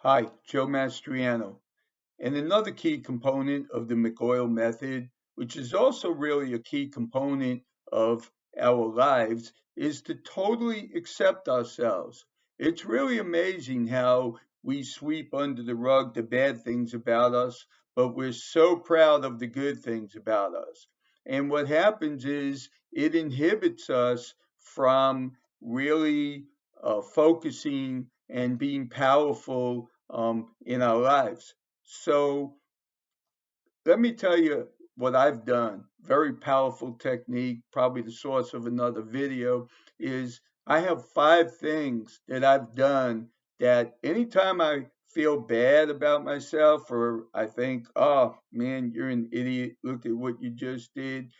Hi, Joe Mastriano. And another key component of the McOil method, which is also really a key component of our lives, is to totally accept ourselves. It's really amazing how we sweep under the rug the bad things about us, but we're so proud of the good things about us. And what happens is it inhibits us from really focusing and being powerful in our lives. So let me tell you what I've done. Very powerful technique, probably the source of another video, is I have 5 things that I've done that anytime I feel bad about myself or I think, oh man, you're an idiot, look at what you just did,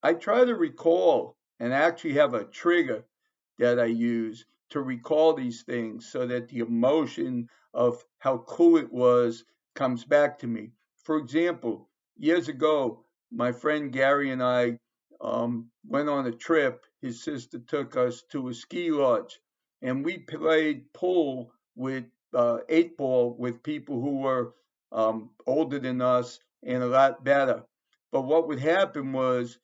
I try to recall and actually have a trigger that I use to recall these things so that the emotion of how cool it was comes back to me. For example, years ago, my friend Gary and I went on a trip. His sister took us to a ski lodge, and we played pool with 8 ball with people who were older than us and a lot better. But what would happen was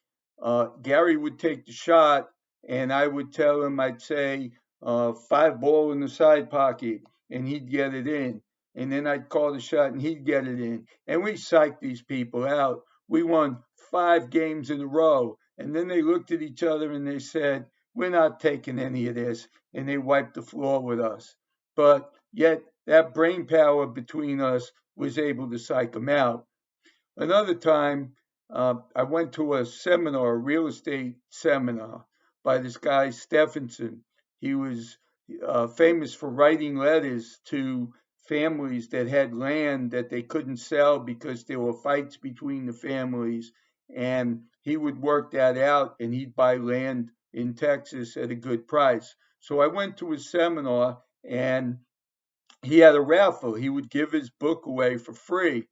Gary would take the shot, and I would tell him, I'd say, 5 ball in the side pocket, and he'd get it in. And then I'd call the shot, and he'd get it in. And we psyched these people out. We won 5 games in a row. And then they looked at each other and they said, we're not taking any of this. And they wiped the floor with us. But yet, that brain power between us was able to psych them out. Another time, I went to a seminar, a real estate seminar by this guy, Stephenson. He was famous for writing letters to families that had land that they couldn't sell because there were fights between the families. And he would work that out and he'd buy land in Texas at a good price. So I went to his seminar and he had a raffle. He would give his book away for free.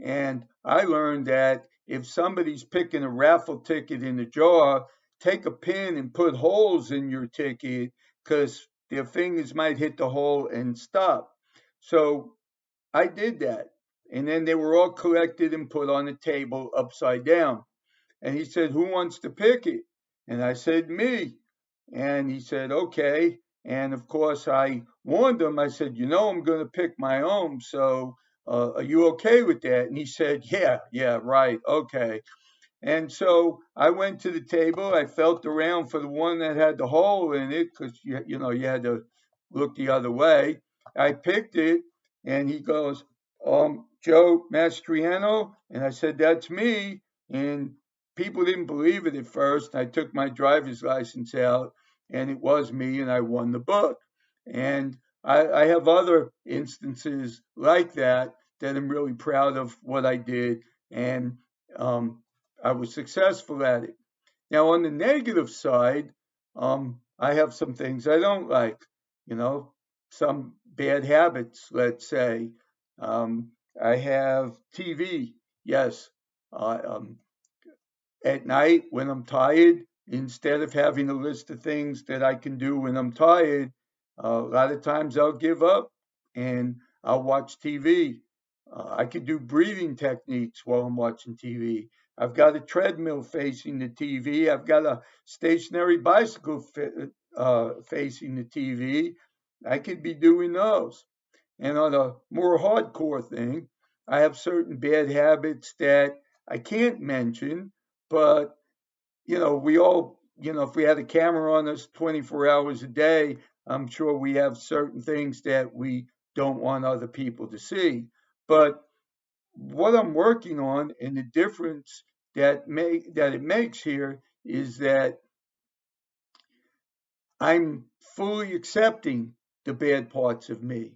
And I learned that if somebody's picking a raffle ticket in the jar, take a pin and put holes in your ticket because their fingers might hit the hole and stop. So I did that. And then they were all collected and put on the table upside down. And he said, who wants to pick it? And I said, me. And he said, okay. And of course, I warned him. I said, I'm going to pick my own. So are you okay with that? And he said, yeah, right. Okay. And so I went to the table. I felt around for the one that had the hole in it because, you had to look the other way. I picked it and he goes, Joe Mastriano. And I said, that's me. And people didn't believe it at first. I took my driver's license out and it was me and I won the book. And I have other instances like that I'm really proud of what I did. And um, I was successful at it. Now, on the negative side, I have some things I don't like, you know, some bad habits, let's say. I have TV, yes. Um, at night when I'm tired, instead of having a list of things that I can do when I'm tired, a lot of times I'll give up and I'll watch TV. I can do breathing techniques while I'm watching TV. I've got a treadmill facing the TV. I've got a stationary bicycle facing the TV. I could be doing those. And on a more hardcore thing, I have certain bad habits that I can't mention, but we all, if we had a camera on us 24 hours a day, I'm sure we have certain things that we don't want other people to see. But what I'm working on and the difference that it makes here is that I'm fully accepting the bad parts of me.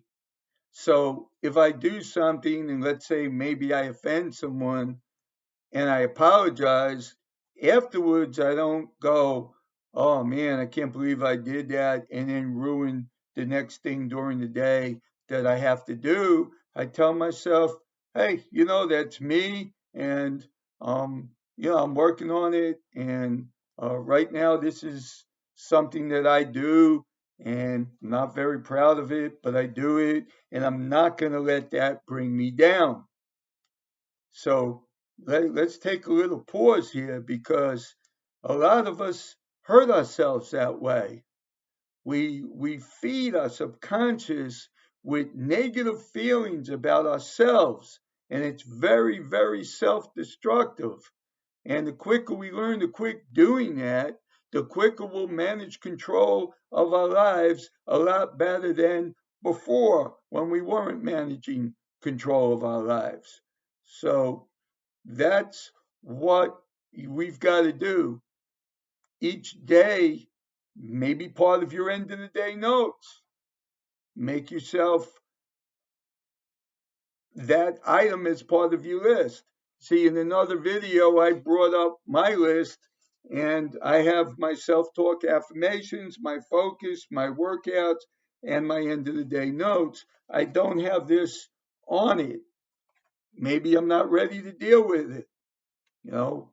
So if I do something and let's say maybe I offend someone and I apologize, afterwards I don't go, oh man, I can't believe I did that and then ruin the next thing during the day that I have to do. I tell myself, hey, that's me and I'm working on it and right now this is something that I do and I'm not very proud of it, but I do it, and I'm not going to let that bring me down. So let's take a little pause here because a lot of us hurt ourselves that way. We feed our subconscious with negative feelings about ourselves, and it's very, very self-destructive. And the quicker we learn to quit doing that, the quicker we'll manage control of our lives a lot better than before when we weren't managing control of our lives. So that's what we've got to do each day. Maybe part of your end of the day notes. Make yourself that item as part of your list. See, in another video, I brought up my list and I have my self talk affirmations, my focus, my workouts, and my end of the day notes. I don't have this on it. Maybe I'm not ready to deal with it. You know,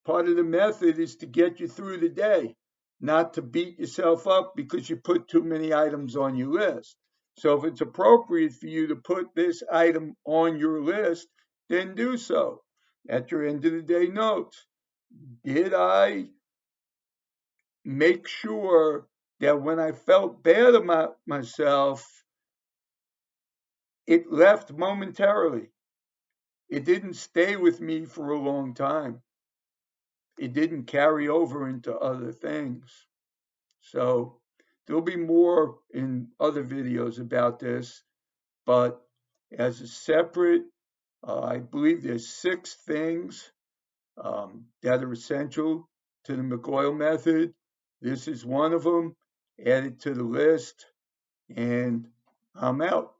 part of the method is to get you through the day, not to beat yourself up because you put too many items on your list. So if it's appropriate for you to put this item on your list, then do so at your end of the day notes. Did I make sure that when I felt bad about myself, it left momentarily? It didn't stay with me for a long time. It didn't carry over into other things. So there'll be more in other videos about this, but as a separate, I believe there's 6 things that are essential to the McOyle method. This is one of them. Add it to the list, and I'm out.